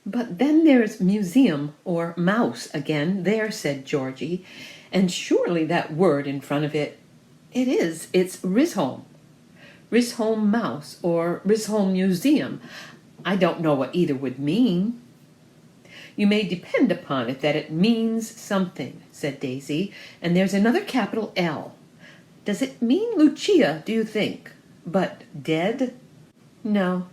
But then there's museum or mouse again there, said Georgie, and surely that word in front of it, it's Risholme. Risholme mouse or Risholme museum. I don't know what either would mean. You may depend upon it that it means something, said Daisy, and there's another capital L. Does it mean Lucia, do you think? But dead? No,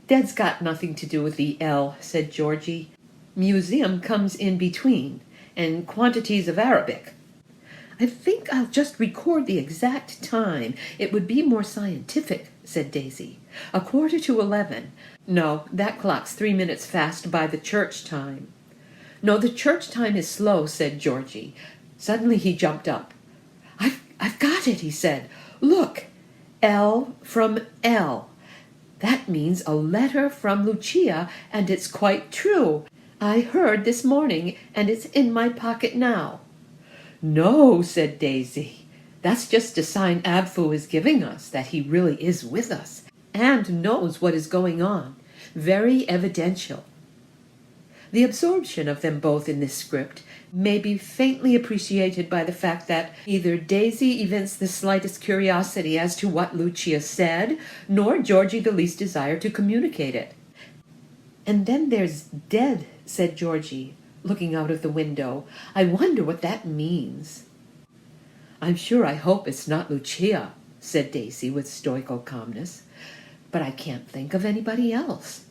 dead's got nothing to do with the L, said Georgie. Museum comes in between, and quantities of Arabic. I think I'll just record the exact time. It would be more scientific, said Daisy. 11:15. No, that clock's 3 minutes fast by the church time. No, the church time is slow, said Georgie. Suddenly he jumped up. I've got it, he said. Look, L from L. That means a letter from Lucia, and it's quite true. I heard this morning, and it's in my pocket now. No, said Daisy. That's just a sign Abfu is giving us, that he really is with us, and knows what is going on. Very evidential. The absorption of them both in this script may be faintly appreciated by the fact that neither Daisy evinced the slightest curiosity as to what Lucia said, nor Georgie the least desire to communicate it. And then there's dead, said Georgie, looking out of the window. I wonder what that means. I'm sure I hope it's not Lucia, said Daisy with stoical calmness, but I can't think of anybody else.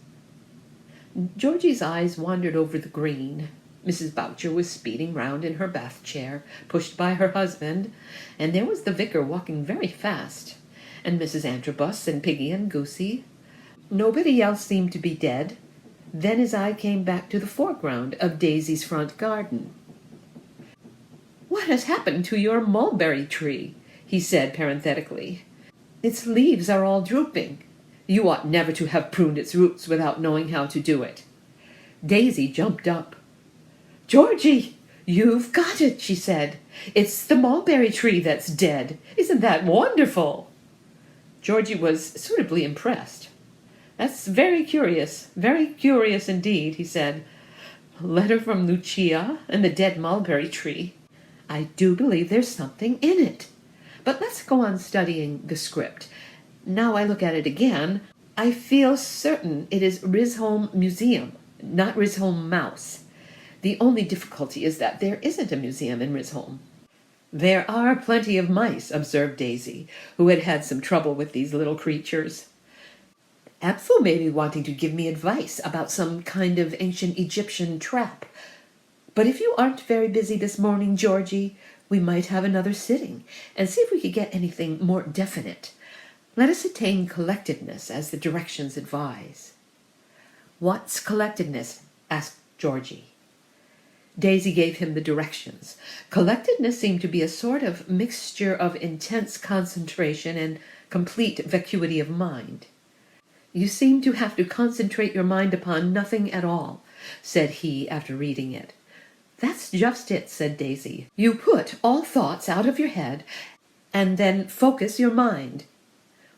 Georgie's eyes wandered over the green. Mrs. Boucher was speeding round in her bath chair, pushed by her husband, and there was the vicar walking very fast, and Mrs. Antrobus and Piggy and Goosey. Nobody else seemed to be dead. Then his eye came back to the foreground of Daisy's front garden. What has happened to your mulberry tree? He said parenthetically. Its leaves are all drooping. You ought never to have pruned its roots without knowing how to do it. Daisy jumped up. Georgie, you've got it, she said. It's the mulberry tree that's dead. Isn't that wonderful? Georgie was suitably impressed. That's very curious indeed, he said. A letter from Lucia and the dead mulberry tree. I do believe there's something in it. But let's go on studying the script. Now I look at it again, I feel certain it is Risholme Museum, not Risholme Mouse. The only difficulty is that there isn't a museum in Risholme. There are plenty of mice, observed Daisy, who had had some trouble with these little creatures. Abfu may be wanting to give me advice about some kind of ancient Egyptian trap. But if you aren't very busy this morning, Georgie, we might have another sitting and see if we could get anything more definite. Let us attain collectedness as the directions advise. What's collectedness? Asked Georgie. Daisy gave him the directions. Collectedness seemed to be a sort of mixture of intense concentration and complete vacuity of mind. You seem to have to concentrate your mind upon nothing at all, said he after reading it. That's just it, said Daisy. You put all thoughts out of your head and then focus your mind.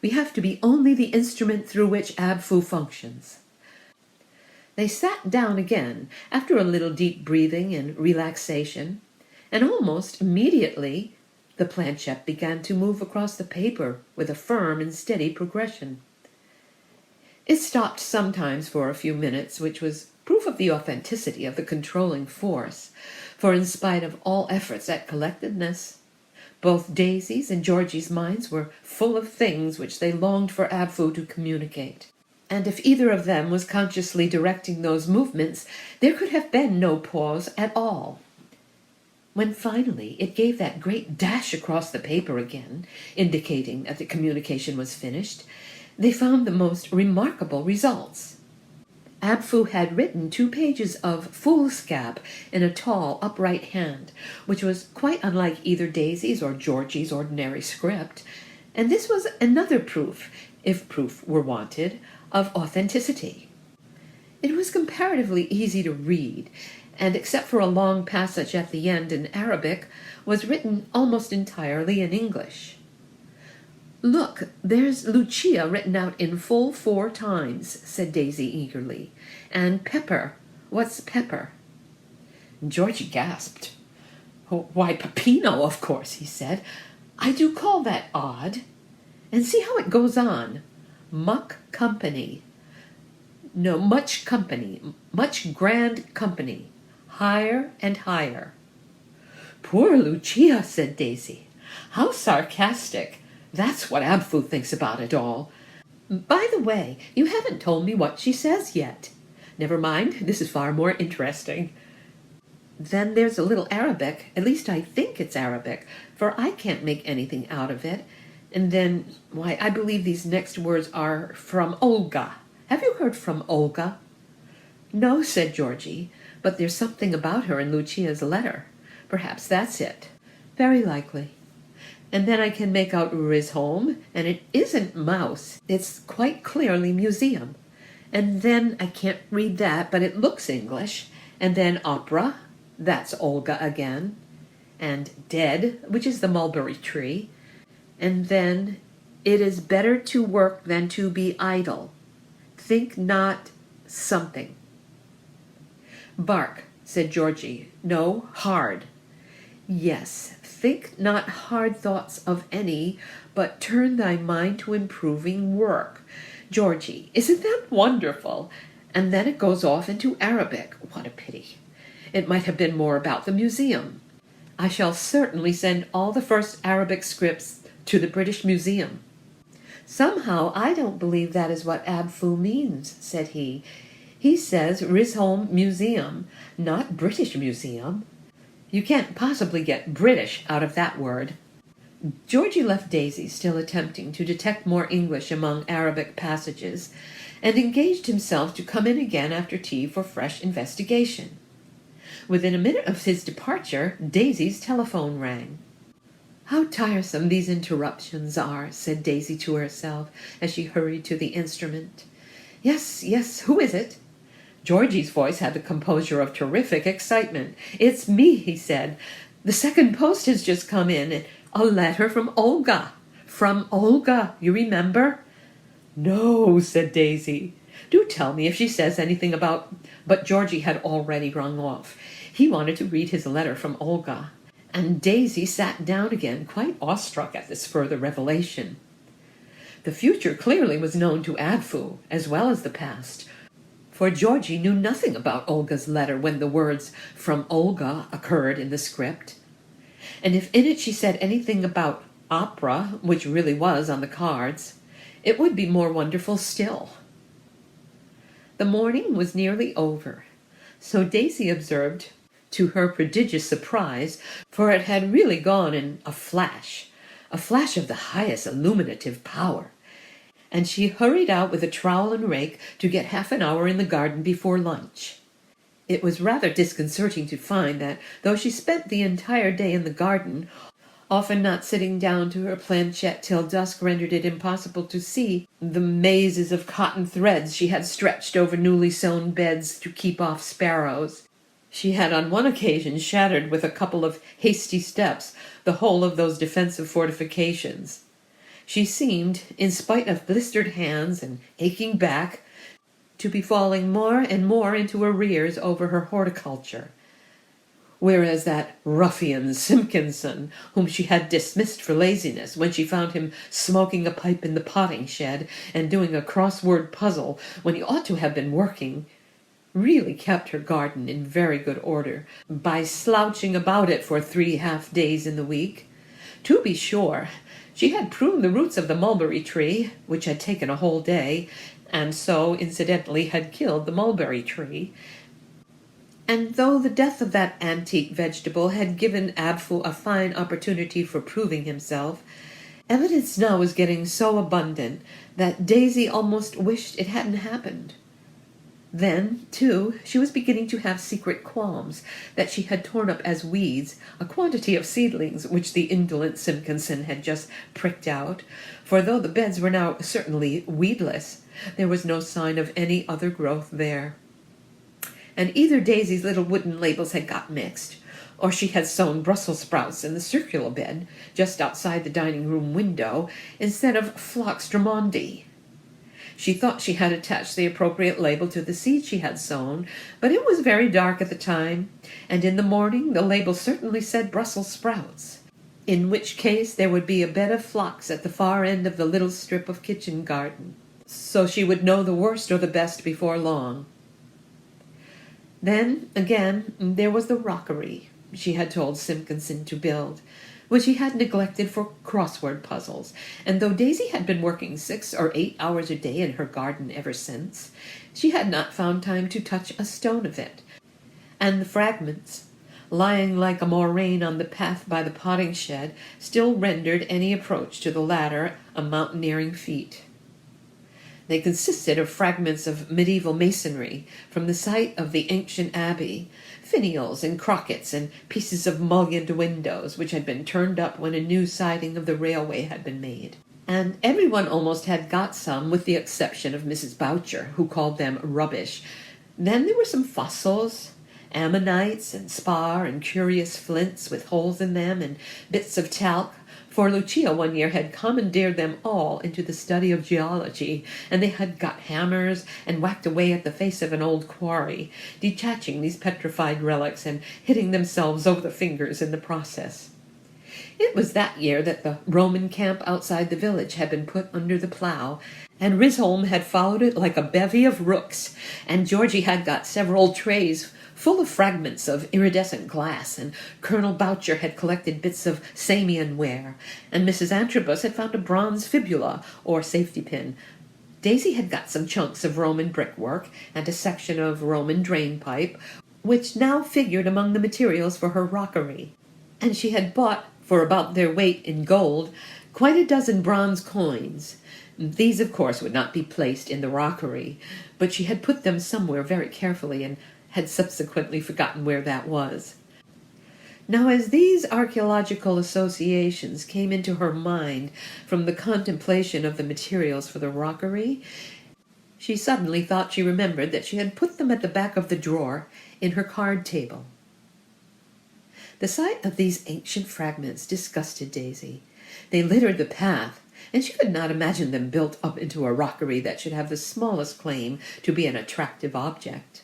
We have to be only the instrument through which Abfu functions. They sat down again after a little deep breathing and relaxation, and almost immediately the planchette began to move across the paper with a firm and steady progression. It stopped sometimes for a few minutes, which was proof of the authenticity of the controlling force, for in spite of all efforts at collectedness, both Daisy's and Georgie's minds were full of things which they longed for Abfu to communicate. And if either of them was consciously directing those movements, there could have been no pause at all. When finally it gave that great dash across the paper again, indicating that the communication was finished, they found the most remarkable results. Abfu had written 2 pages of foolscap in a tall, upright hand, which was quite unlike either Daisy's or Georgie's ordinary script, and this was another proof, if proof were wanted, of authenticity. It was comparatively easy to read, and except for a long passage at the end in Arabic, was written almost entirely in English. Look, there's Lucia written out in full 4 times, said Daisy eagerly, and pepper, What's pepper?" Georgie gasped. "Why, Peppino, of course," he said. "I do call that odd. And see how it goes on. Much company, much grand company, higher and higher." "Poor Lucia," said Daisy. "How sarcastic. That's what Abfu thinks about it all. By the way, you haven't told me what she says yet." "Never mind, this is far more interesting." "Then there's a little Arabic, at least I think it's Arabic, for I can't make anything out of it. And then, why, I believe these next words are from Olga. Have you heard from Olga?" "No," said Georgie, "but there's something about her in Lucia's letter. Perhaps that's it." "Very likely." And then I can make out Risholm, and it isn't mouse. It's quite clearly museum. And then I can't read that, but it looks English. And then opera, that's Olga again. And dead, which is the mulberry tree. And then, it is better to work than to be idle. Think not something. "Bark," said Georgie. "No, hard." "Yes, think not hard thoughts of any, but turn thy mind to improving work." Georgie, isn't that wonderful? And then it goes off into Arabic. What a pity. It might have been more about the museum. I shall certainly send all the first Arabic scripts to the British Museum. "Somehow I don't believe that is what Abfu means," said he. "He says Risholm Museum, not British Museum. You can't possibly get British out of that word." Georgie left Daisy still attempting to detect more English among Arabic passages, and engaged himself to come in again after tea for fresh investigation. Within a minute of his departure, Daisy's telephone rang. "How tiresome these interruptions are," said Daisy to herself as she hurried to the instrument. Yes, who is it?" Georgie's voice had the composure of terrific excitement. "It's me," he said. "The second post has just come in. A letter from Olga. From Olga, you remember?" "No," said Daisy. "Do tell me if she says anything about—" But Georgie had already rung off. He wanted to read his letter from Olga. And Daisy sat down again, quite awestruck at this further revelation. The future clearly was known to Abfu, as well as the past, for Georgie knew nothing about Olga's letter when the words "from Olga" occurred in the script. And if in it she said anything about opera, which really was on the cards, it would be more wonderful still. The morning was nearly over, so Daisy observed, to her prodigious surprise, for it had really gone in a flash of the highest illuminative power, and she hurried out with a trowel and rake to get half an hour in the garden before lunch. It was rather disconcerting to find that, though she spent the entire day in the garden, often not sitting down to her planchette till dusk rendered it impossible to see the mazes of cotton threads she had stretched over newly sown beds to keep off sparrows. She had on one occasion shattered with a couple of hasty steps the whole of those defensive fortifications. She seemed, in spite of blistered hands and aching back, to be falling more and more into arrears over her horticulture, whereas that ruffian Simpkinson, whom she had dismissed for laziness when she found him smoking a pipe in the potting shed and doing a crossword puzzle when he ought to have been working, really kept her garden in very good order by slouching about it for 3 half-days in the week. To be sure, she had pruned the roots of the mulberry tree, which had taken a whole day, and so incidentally had killed the mulberry tree. And though the death of that antique vegetable had given Abfu a fine opportunity for proving himself, evidence now was getting so abundant that Daisy almost wished it hadn't happened. Then, too, she was beginning to have secret qualms that she had torn up as weeds a quantity of seedlings which the indolent Simpkinson had just pricked out, for though the beds were now certainly weedless, there was no sign of any other growth there. And either Daisy's little wooden labels had got mixed, or she had sown Brussels sprouts in the circular bed just outside the dining-room window instead of phlox Drummondii. She thought she had attached the appropriate label to the seed she had sown, but it was very dark at the time, and in the morning the label certainly said Brussels sprouts, in which case there would be a bed of phlox at the far end of the little strip of kitchen garden. So she would know the worst or the best before long. Then, again, there was the rockery she had told Simpkinson to build, which he had neglected for crossword puzzles, and though Daisy had been working 6 or 8 hours a day in her garden ever since, she had not found time to touch a stone of it, and the fragments, lying like a moraine on the path by the potting shed, still rendered any approach to the ladder a mountaineering feat. They consisted of fragments of medieval masonry from the site of the ancient abbey, finials and crockets and pieces of mullioned windows which had been turned up when a new siding of the railway had been made. And everyone almost had got some, with the exception of Mrs. Boucher, who called them rubbish. Then there were some fossils, ammonites and spar and curious flints with holes in them and bits of talc, for Lucia one year had commandeered them all into the study of geology, and they had got hammers and whacked away at the face of an old quarry, detaching these petrified relics and hitting themselves over the fingers in the process. It was that year that the Roman camp outside the village had been put under the plough, and Risholm had followed it like a bevy of rooks, and Georgie had got several trays full of fragments of iridescent glass, and Colonel Boucher had collected bits of Samian ware, and Mrs. Antrobus had found a bronze fibula, or safety pin. Daisy had got some chunks of Roman brickwork, and a section of Roman drain pipe, which now figured among the materials for her rockery. And she had bought, for about their weight in gold, quite a dozen bronze coins. These, of course, would not be placed in the rockery, but she had put them somewhere very carefully, and had subsequently forgotten where that was. Now, as these archaeological associations came into her mind from the contemplation of the materials for the rockery, she suddenly thought she remembered that she had put them at the back of the drawer in her card table. The sight of these ancient fragments disgusted Daisy. They littered the path, and she could not imagine them built up into a rockery that should have the smallest claim to be an attractive object.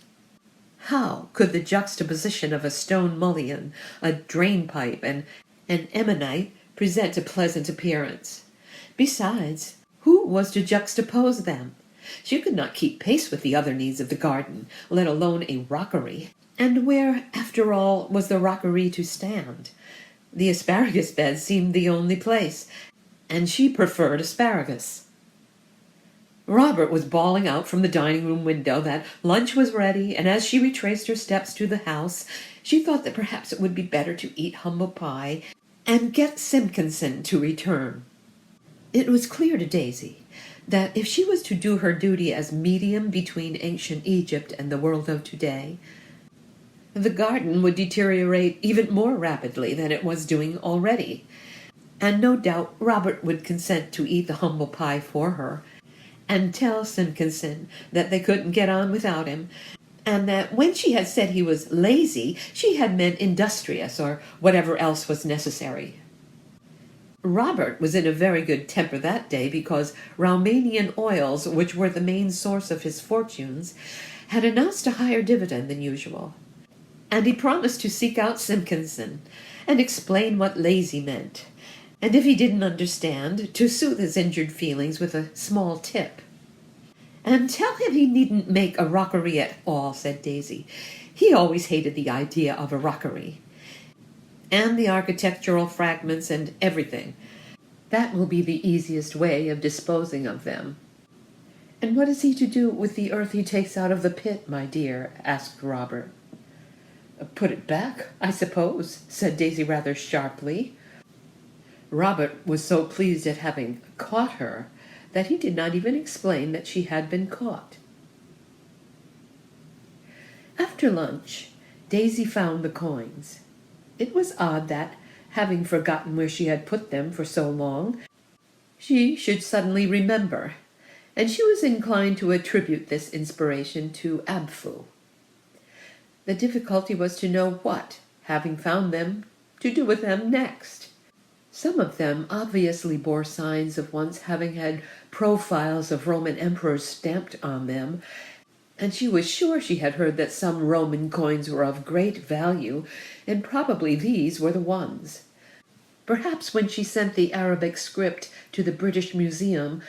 How could the juxtaposition of a stone mullion, a drain pipe, and an ammonite present a pleasant appearance? Besides, who was to juxtapose them? She could not keep pace with the other needs of the garden, let alone a rockery. And where, after all, was the rockery to stand? The asparagus bed seemed the only place, and she preferred asparagus. Robert was bawling out from the dining-room window that lunch was ready, and as she retraced her steps to the house, she thought that perhaps it would be better to eat humble pie and get Simpkinson to return. It was clear to Daisy that if she was to do her duty as medium between ancient Egypt and the world of today, the garden would deteriorate even more rapidly than it was doing already, and no doubt Robert would consent to eat the humble pie for her, and tell Simpkinson that they couldn't get on without him, and that when she had said he was lazy, she had meant industrious, or whatever else was necessary. Robert was in a very good temper that day because Romanian oils, which were the main source of his fortunes, had announced a higher dividend than usual, and he promised to seek out Simpkinson and explain what lazy meant, and if he didn't understand, to soothe his injured feelings with a small tip. "And tell him he needn't make a rockery at all," said Daisy. "He always hated the idea of a rockery. And the architectural fragments and everything. That will be the easiest way of disposing of them." "And what is he to do with the earth he takes out of the pit, my dear?" asked Robert. "Put it back, I suppose," said Daisy rather sharply. Robert was so pleased at having caught her that he did not even explain that she had been caught. After lunch, Daisy found the coins. It was odd that, having forgotten where she had put them for so long, she should suddenly remember, and she was inclined to attribute this inspiration to Abfu. The difficulty was to know what, having found them, to do with them next. Some of them obviously bore signs of once having had profiles of Roman emperors stamped on them, and she was sure she had heard that some Roman coins were of great value, and probably these were the ones. Perhaps when she sent the Arabic script to the British Museum,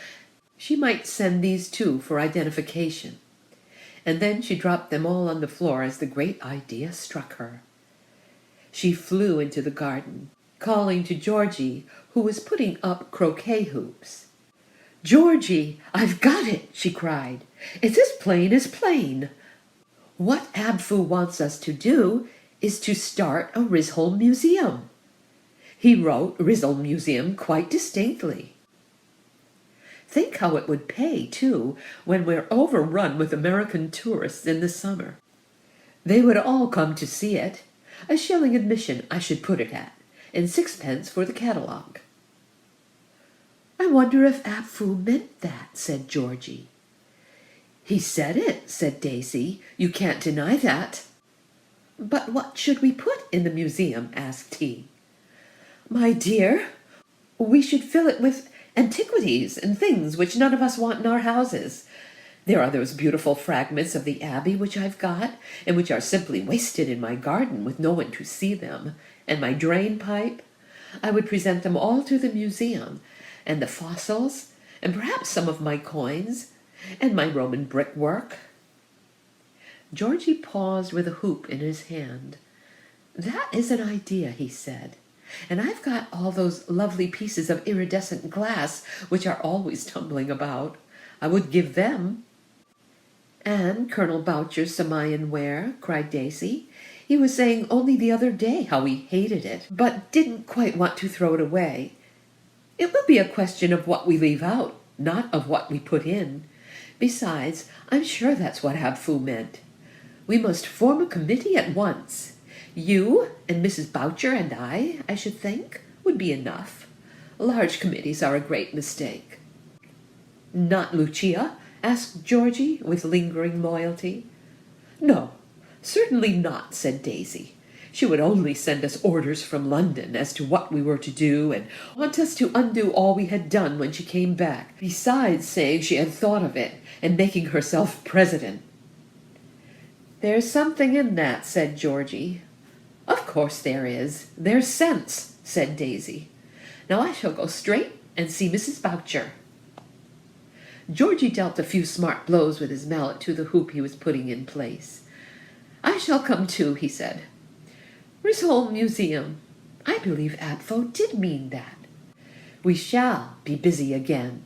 she might send these too for identification. And then she dropped them all on the floor as the great idea struck her. She flew into the garden, calling to Georgie, who was putting up croquet hoops. "Georgie, I've got it," she cried. "It's as plain as plain. What Abfu wants us to do is to start a Risholm Museum." He wrote Risholm Museum quite distinctly. "Think how it would pay, too, when we're overrun with American tourists in the summer. They would all come to see it. A shilling admission I should put it at, and 6 pence for the catalogue." "I wonder if Abfu meant that," said Georgie. "He said it," said Daisy. "You can't deny that." "But what should we put in the museum?" asked he. "My dear, we should fill it with antiquities and things which none of us want in our houses. There are those beautiful fragments of the Abbey which I've got, and which are simply wasted in my garden with no one to see them, and my drain pipe. I would present them all to the museum, and the fossils, and perhaps some of my coins, and my Roman brickwork." Georgie paused with a hoop in his hand. "That is an idea," he said. "And I've got all those lovely pieces of iridescent glass which are always tumbling about. I would give them." "And Colonel Boucher's Samayan ware," cried Daisy. "He was saying only the other day how he hated it, but didn't quite want to throw it away. It will be a question of what we leave out, not of what we put in. Besides, I'm sure that's what Abfu meant. We must form a committee at once. You and Mrs. Boucher and I should think, would be enough. Large committees are a great mistake." "Not Lucia?" asked Georgie, with lingering loyalty. "No, certainly not," said Daisy. "She would only send us orders from London as to what we were to do, and want us to undo all we had done when she came back, besides saying she had thought of it, and making herself president." "There's something in that," said Georgie. "Of course there is. There's sense," said Daisy. "Now I shall go straight and see Mrs. Boucher." Georgie dealt a few smart blows with his mallet to the hoop he was putting in place. "I shall come too," he said. "Risholm Museum. I believe Abfu did mean that. We shall be busy again."